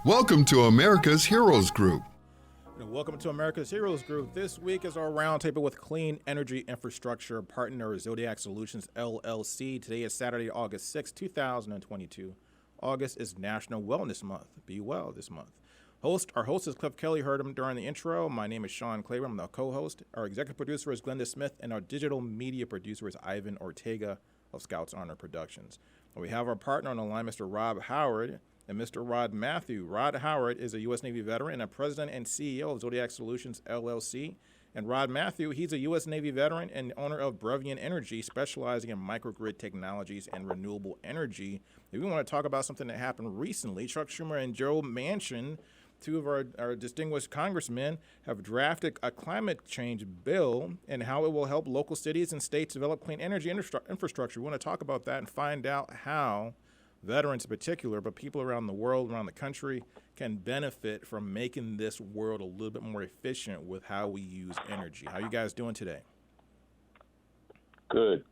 Welcome to America's Heroes Group. Welcome to America's Heroes Group. This week is our roundtable with clean energy infrastructure partner Zodiac Solutions, LLC. Today is Saturday, August 6, 2022. August is National Wellness Month. Be well this month. Our host is Cliff Kelley. Heard him during the intro. My name is Sean Claiborne. I'm the co-host. Our executive producer is Glenda Smith, and our digital media producer is Ivan Ortega of Scouts Honor Productions. We have our partner on the line, Mr. Rob Howard, and Mr. Rod Matthew. Rod Howard is a U.S. Navy veteran and president and CEO of Zodiac Solutions, LLC. And Rod Matthew, he's a U.S. Navy veteran and owner of Brevian Energy, specializing in microgrid technologies and renewable energy. If we want to talk about something that happened recently, Chuck Schumer and Joe Manchin, two of our distinguished congressmen, have drafted a climate change bill and how it will help local cities and states develop clean energy infrastructure. We want to talk about that and find out how veterans in particular, but people around the world, around the country, can benefit from making this world a little bit more efficient with how we use energy. How you guys doing today? Good.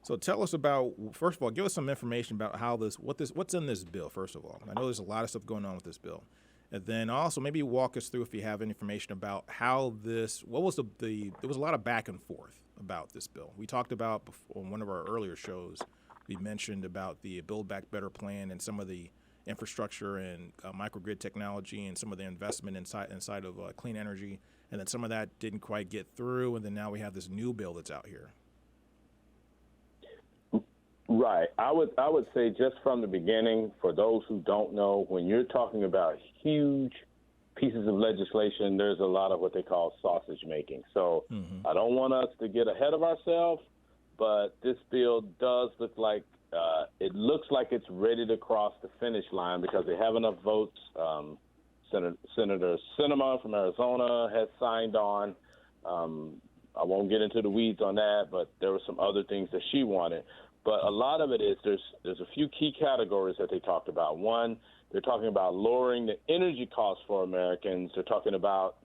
So tell us about, first of all, give us some information about what's in this bill, first of all. I know there's a lot of stuff going on with this bill. And then also maybe walk us through, if you have any information about how there was a lot of back and forth about this bill. We talked about on one of our earlier shows, we mentioned about the Build Back Better plan and some of the infrastructure and microgrid technology and some of the investment inside of clean energy. And then some of that didn't quite get through. And then now we have this new bill that's out here. Right. I would say just from the beginning, for those who don't know, when you're talking about huge pieces of legislation, there's a lot of what they call sausage making. So I don't want us to get ahead of ourselves, but this bill does look like it's ready to cross the finish line because they have enough votes. Senator Sinema from Arizona has signed on. I won't get into the weeds on that, but there were some other things that she wanted. But a lot of it is there's a few key categories that they talked about. One, they're talking about lowering the energy costs for Americans. They're talking about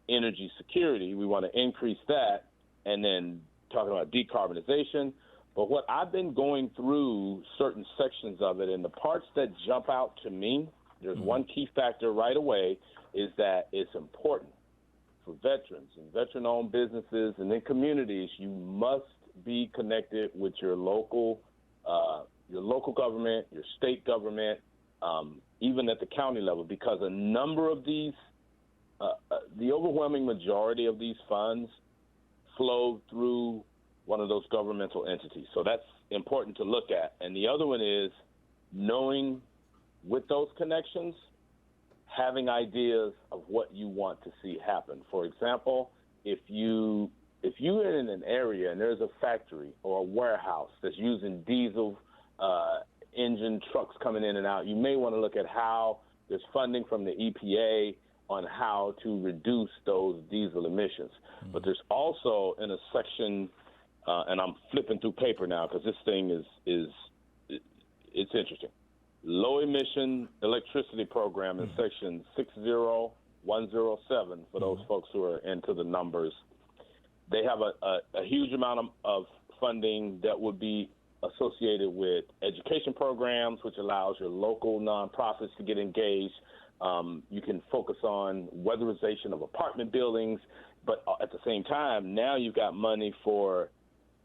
energy security. We want to increase that, and then talking about decarbonization. But what I've been going through certain sections of it, and the parts that jump out to me, there's one key factor right away, is that it's important for veterans and veteran-owned businesses and then communities. You must be connected with your local government, your state government, even at the county level, because a number of these, the overwhelming majority of these funds flow through one of those governmental entities. So that's important to look at. And the other one is knowing with those connections, having ideas of what you want to see happen. For example, if you're in an area and there's a factory or a warehouse that's using diesel engine trucks coming in and out, you may want to look at how there's funding from the EPA on how to reduce those diesel emissions. But there's also in a section, and I'm flipping through paper now because this thing it's interesting. Low emission electricity program in section 60107 for those folks who are into the numbers. They have a huge amount of funding that would be associated with education programs, which allows your local nonprofits to get engaged. You can focus on weatherization of apartment buildings, but at the same time, now you've got money for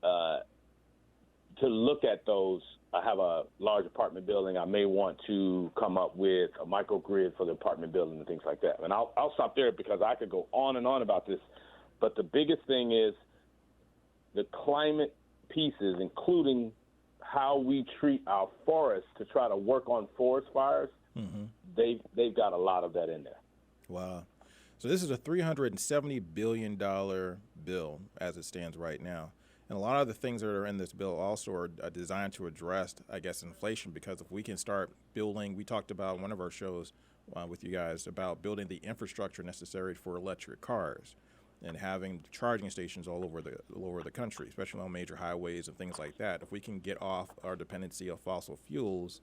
to look at those. I have a large apartment building. I may want to come up with a microgrid for the apartment building and things like that. And I'll stop there because I could go on and on about this. But the biggest thing is the climate pieces, including how we treat our forests to try to work on forest fires. They've got a lot of that in there. Wow. So this is a $370 billion bill as it stands right now. And a lot of the things that are in this bill also are designed to address, I guess, inflation, because if we can start building, we talked about one of our shows with you guys about building the infrastructure necessary for electric cars and having charging stations all over the country, especially on major highways and things like that. If we can get off our dependency of fossil fuels,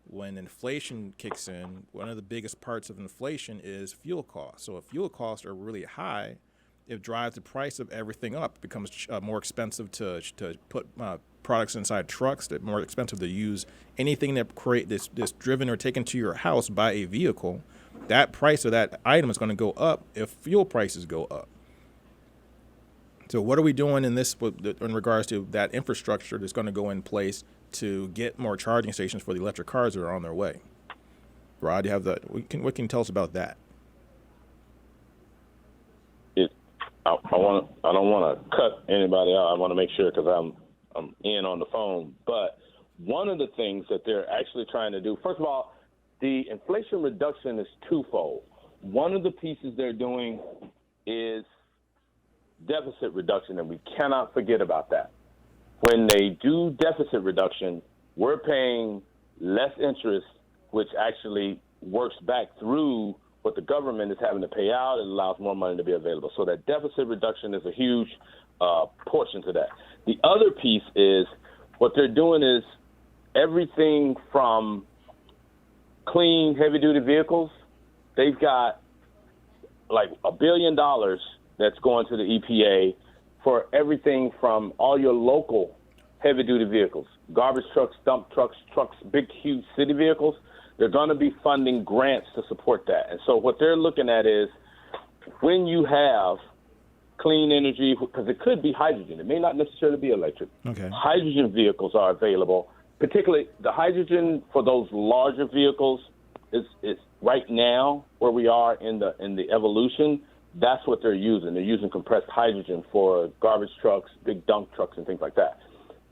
when inflation kicks in, one of the biggest parts of inflation is fuel costs. So if fuel costs are really high, it drives the price of everything up. It becomes more expensive to put products inside trucks. That more expensive to use anything that this driven or taken to your house by a vehicle. That price of that item is going to go up if fuel prices go up. So what are we doing in regards to that infrastructure that's going to go in place to get more charging stations for the electric cars that are on their way? Rod, you have what can you tell us about that? I don't want to cut anybody out. I want to make sure because I'm in on the phone. But one of the things that they're actually trying to do, first of all, the Inflation Reduction is twofold. One of the pieces they're doing is deficit reduction, and we cannot forget about that. When they do deficit reduction, we're paying less interest, which actually works back through what the government is having to pay out. It allows more money to be available. So that deficit reduction is a huge portion to that. The other piece is what they're doing is everything from clean heavy-duty vehicles. They've got like $1 billion that's going to the EPA for everything from all your local heavy-duty vehicles, garbage trucks, dump trucks, big, huge city vehicles. They're going to be funding grants to support that. And so what they're looking at is when you have clean energy, because it could be hydrogen. It may not necessarily be electric. Okay. Hydrogen vehicles are available, particularly the hydrogen for those larger vehicles is right now where we are in the evolution. That's what they're using. They're using compressed hydrogen for garbage trucks, big dump trucks, and things like that.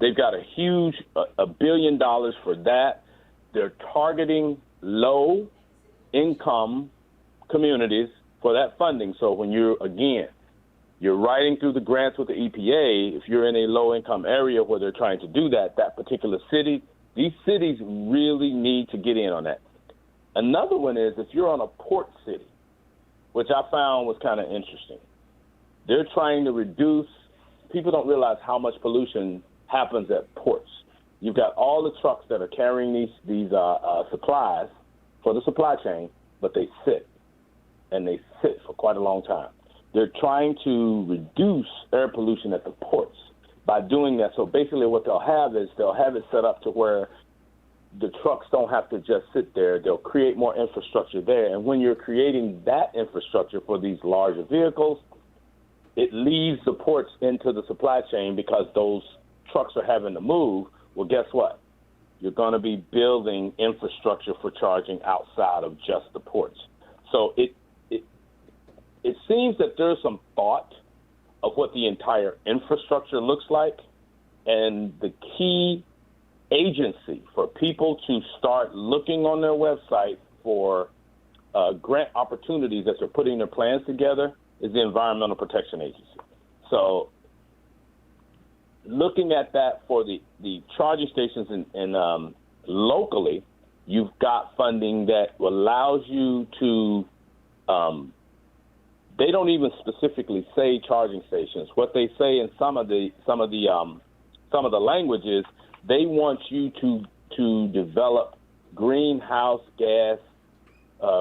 They've got a huge $1 billion for that. They're targeting low-income communities for that funding. So when you're riding through the grants with the EPA, if you're in a low-income area where they're trying to do that particular city, these cities really need to get in on that. Another one is if you're on a port city, which I found was kind of interesting. They're trying to reduce – people don't realize how much pollution happens at ports. You've got all the trucks that are carrying these supplies for the supply chain, but they sit, and they sit for quite a long time. They're trying to reduce air pollution at the ports by doing that. So basically what they'll have is they'll have it set up to where the trucks don't have to just sit there. They'll create more infrastructure there. And when you're creating that infrastructure for these larger vehicles, it leaves the ports into the supply chain because those trucks are having to move. Well, guess what? You're going to be building infrastructure for charging outside of just the ports. So it seems that there's some thought of what the entire infrastructure looks like, and the key agency for people to start looking on their website for grant opportunities as they're putting their plans together is the Environmental Protection Agency. So looking at that for the charging stations and locally, you've got funding that allows you to they don't even specifically say charging stations. What they say in some of the language is they want you to develop greenhouse gas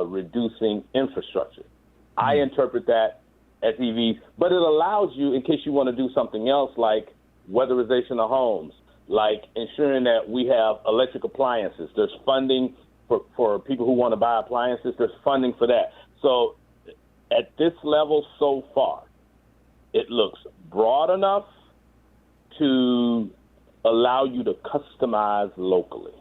reducing infrastructure. I interpret that as EVs, but it allows you, in case you want to do something else like weatherization of homes, like ensuring that we have electric appliances. There's funding for people who want to buy appliances. There's funding for that. So at this level so far, it looks broad enough to allow you to customize locally.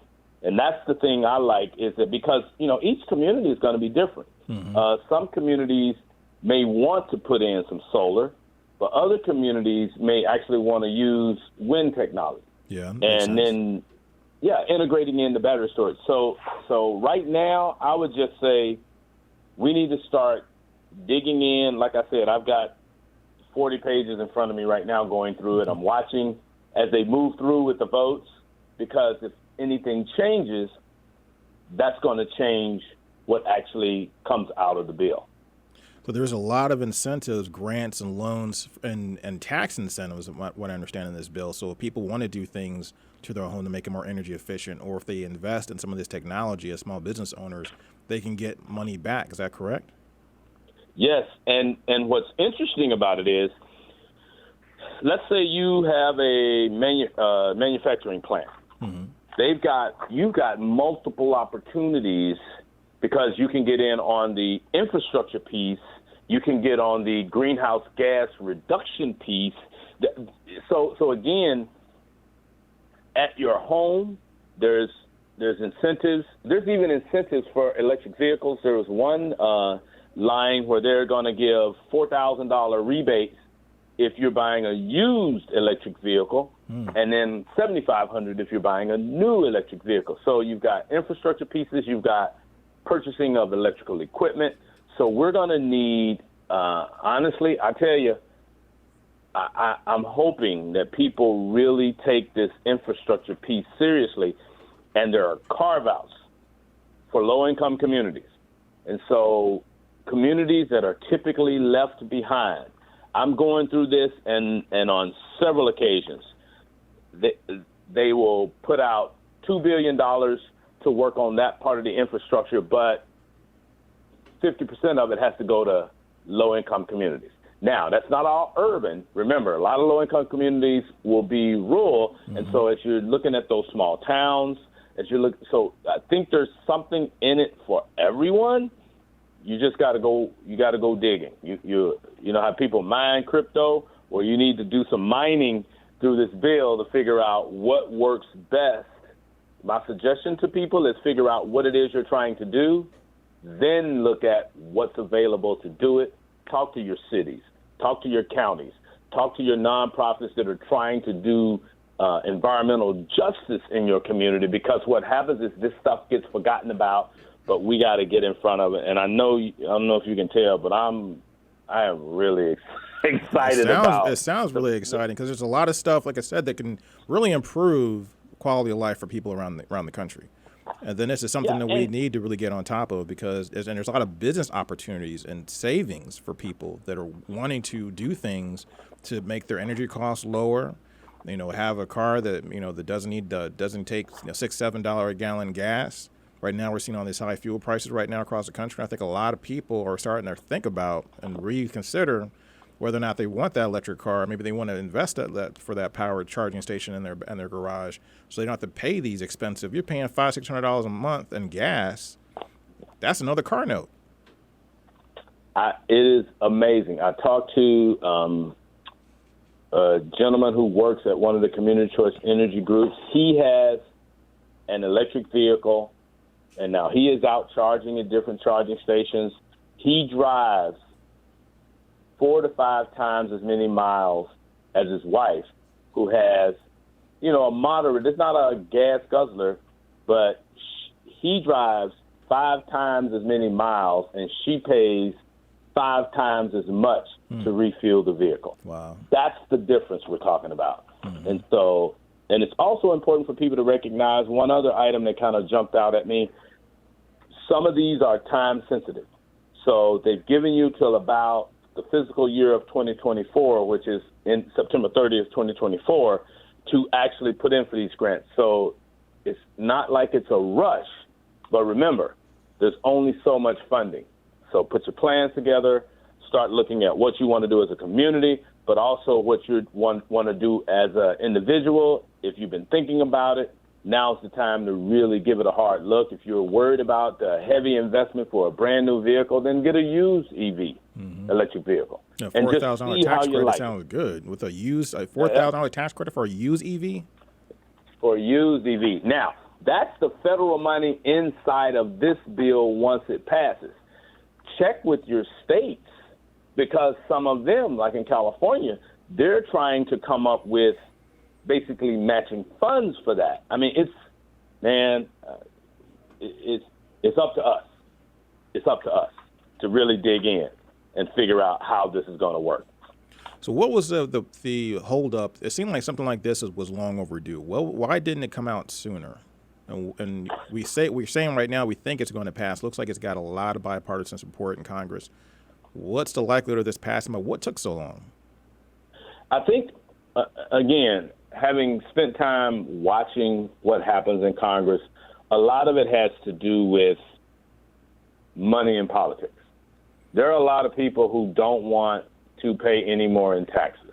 And that's the thing I like, is that because, each community is going to be different. Mm-hmm. Some communities may want to put in some solar, but other communities may actually want to use wind technology. Yeah, and then, integrating in the battery storage. So right now, I would just say we need to start digging in. Like I said, I've got 40 pages in front of me right now going through it. I'm watching as they move through with the votes, because if anything changes, that's going to change what actually comes out of the bill. So there's a lot of incentives, grants and loans and tax incentives, what I understand in this bill. So if people want to do things to their home to make it more energy efficient, or if they invest in some of this technology as small business owners, they can get money back. Is that correct? Yes, and what's interesting about it is, let's say you have a manufacturing plant. Mm-hmm. You've got multiple opportunities because you can get in on the infrastructure piece, you can get on the greenhouse gas reduction piece. So again, at your home, there's incentives. There's even incentives for electric vehicles. There was one line where they're going to give $4,000 rebates if you're buying a used electric vehicle, and then $7,500 if you're buying a new electric vehicle. So you've got infrastructure pieces, you've got purchasing of electrical equipment. So we're going to need, honestly, I tell you, I'm hoping that people really take this infrastructure piece seriously, and there are carve-outs for low-income communities. And so communities that are typically left behind, I'm going through this, and on several occasions, they will put out $2 billion to work on that part of the infrastructure, but 50% of it has to go to low-income communities. Now, that's not all urban. Remember, a lot of low-income communities will be rural, and so as you're looking at those small towns, so I think there's something in it for everyone. You just got to go. You got to go digging. You know how people mine crypto, or you need to do some mining through this bill to figure out what works best. My suggestion to people is figure out what it is you're trying to do, then look at what's available to do it. Talk to your cities, talk to your counties, talk to your nonprofits that are trying to do environmental justice in your community, because what happens is this stuff gets forgotten about, but we got to get in front of it. And I don't know if you can tell, but I am really excited about it. It sounds really exciting because there's a lot of stuff, like I said, that can really improve quality of life for people around the country. And then this is something that we need to really get on top of, because there's a lot of business opportunities and savings for people that are wanting to do things to make their energy costs lower. Have a car that that doesn't take $6-7 a gallon gas. Right now, we're seeing all these high fuel prices right now across the country. I think a lot of people are starting to think about and reconsider whether or not they want that electric car. Maybe they want to invest for that power charging station in their garage, so they don't have to pay these expensive. You're paying $500-600 a month in gas. That's another car note. It is amazing. I talked to a gentleman who works at one of the community choice energy groups. He has an electric vehicle, and now he is out charging at different charging stations. He drives 4 to 5 times as many miles as his wife, who has, a moderate, it's not a gas guzzler, but he drives 5 times as many miles, and she pays 5 times as much to refuel the vehicle. Wow. That's the difference we're talking about. And it's also important for people to recognize one other item that kind of jumped out at me. Some of these are time sensitive. So they've given you till about the fiscal year of 2024, which is in September 30th, 2024, to actually put in for these grants. So it's not like it's a rush, but remember, there's only so much funding. So put your plans together, start looking at what you want to do as a community, but also what you want to do as an individual. If you've been thinking about it, now's the time to really give it a hard look. If you're worried about the heavy investment for a brand new vehicle, then get a used EV, electric vehicle. Yeah, $4,000 tax credit sounds good. With a used $4,000 tax credit for a used EV? For a used EV. Now, that's the federal money inside of this bill once it passes. Check with your states, because some of them, like in California, they're trying to come up with basically matching funds for that. I mean, it's up to us. It's up to us to really dig in and figure out how this is going to work. So what was the holdup? It seemed like something like this was long overdue. Well, why didn't it come out sooner? And we're saying right now we think it's going to pass. Looks like it's got a lot of bipartisan support in Congress. What's the likelihood of this passing? But what took so long? I think, again, having spent time watching what happens in Congress, a lot of it has to do with money in politics. there are a lot of people who don't want to pay any more in taxes,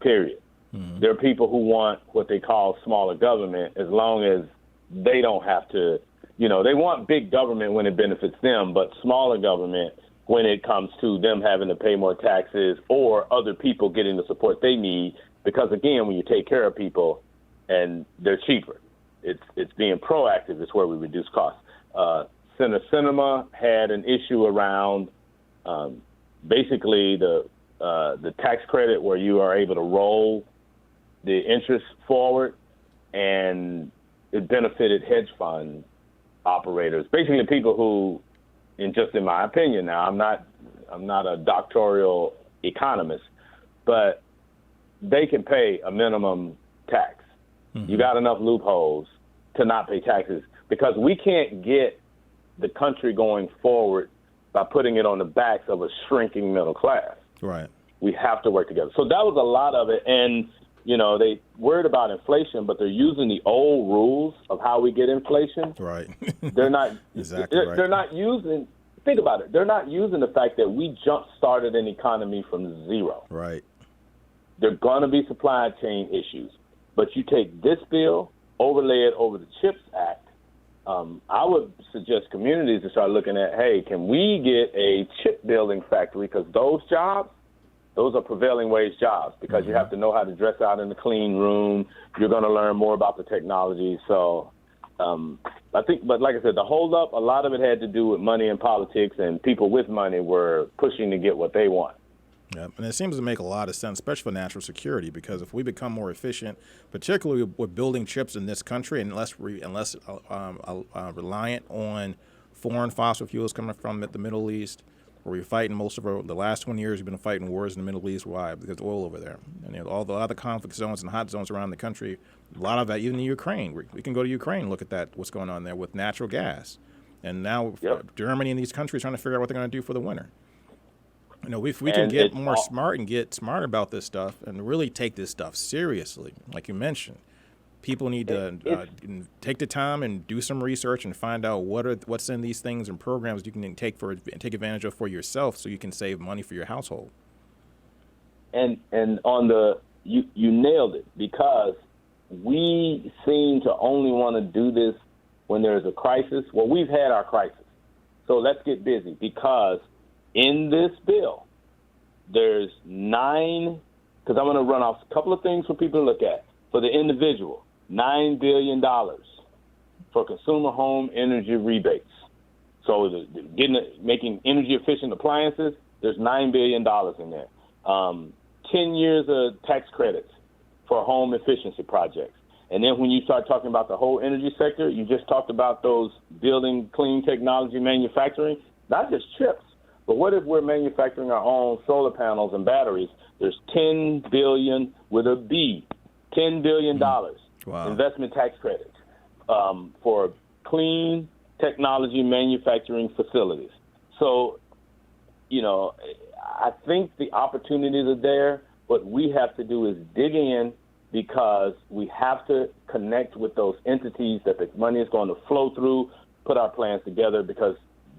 period. Mm-hmm. There are people who want what they call smaller government as long as they don't have to, they want big government when it benefits them, but smaller government when it comes to them having to pay more taxes or other people getting the support they need. Because, again, when you take care of people and they're cheaper, it's being proactive is where we reduce costs. Senator Sinema had an issue around basically the tax credit where you are able to roll the interest forward, and it benefited hedge fund operators, basically people who, in my opinion now, I'm not a doctoral economist, but they can pay a minimum tax. Mm-hmm. You got enough loopholes to not pay taxes because we can't get the country going forward by putting it on the backs of a shrinking middle class. Right. We have to work together. So that was a lot of it. And, they worried about inflation, but they're using the old rules of how we get inflation. Right. They're not exactly right. They're not using, think about it, they're not using the fact that we jump-started an economy from zero. Right. There are going to be supply chain issues. But you take this bill, overlay it over the CHIPS Act, I would suggest communities to start looking at, hey, can we get a chip building factory? Because those jobs, those are prevailing wage jobs because you have to know how to dress out in the clean room. You're going to learn more about the technology. So I think, but like I said, the holdup, a lot of it had to do with money and politics, and people with money were pushing to get what they want. Yeah, and it seems to make a lot of sense, especially for national security, because if we become more efficient, particularly with building chips in this country, and less reliant on foreign fossil fuels coming from the Middle East, where we're fighting the last 20 years, we've been fighting wars in the Middle East. Why? Because of oil over there. And all the other conflict zones and hot zones around the country, a lot of that, even in Ukraine. We can go to Ukraine and look at that, what's going on there with natural gas. And now Germany and these countries trying to figure out what they're going to do for the winter. If we can get more smart and get smarter about this stuff and really take this stuff seriously, like you mentioned, people need to take the time and do some research and find out what's in these things and programs you can take advantage of for yourself, so you can save money for your household. And on you nailed it, because we seem to only want to do this when there's a crisis. Well, we've had our crisis, so let's get busy, because in this bill, there's 9, because I'm going to run off a couple of things for people to look at. For the individual, $9 billion for consumer home energy rebates. So making energy efficient appliances, there's $9 billion in there. 10 years of tax credits for home efficiency projects. And then when you start talking about the whole energy sector, you just talked about those building clean technology manufacturing, not just chips. But what if we're manufacturing our own solar panels and batteries? There's $10 billion with a B, $10 billion investment tax credits for clean technology manufacturing facilities. So, I think the opportunities are there. What we have to do is dig in, because we have to connect with those entities that the money is going to flow through, put our plans together, because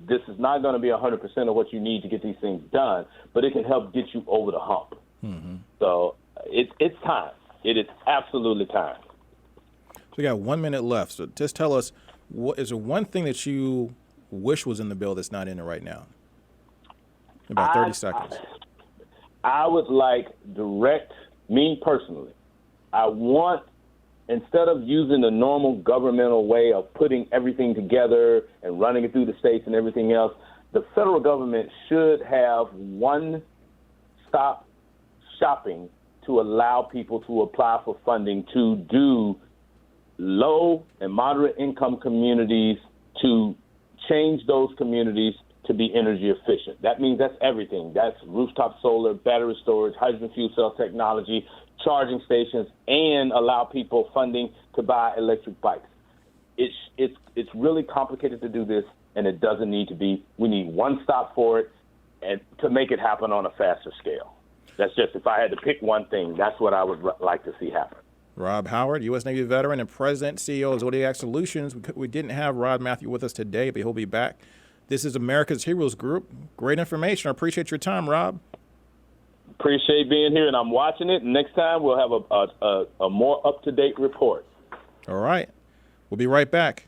this is not going to be 100% of what you need to get these things done, but it can help get you over the hump. Mm-hmm. So it's time. It is absolutely time. So we got 1 minute left. So just tell us, what is there one thing that you wish was in the bill that's not in it right now? About 30 seconds. I would like me personally, I want, instead of using the normal governmental way of putting everything together and running it through the states and everything else, the federal government should have one-stop shopping to allow people to apply for funding to do low and moderate income communities, to change those communities to be energy efficient. That means that's everything. That's rooftop solar, battery storage, hydrogen fuel cell technology, charging stations, and allow people funding to buy electric bikes. It's really complicated to do this, and it doesn't need to be. We need one stop for it, and to make it happen on a faster scale. That's just, if I had to pick one thing, that's what I would like to see happen. Rob Howard, U.S. Navy veteran and president, CEO of Zodiac Solutions. We didn't have Rod Matthew with us today, but he'll be back This is America's Heroes Group. Great information. I appreciate your time, Rob. Appreciate being here, and I'm watching it. Next time we'll have a more up-to-date report. All right. We'll be right back.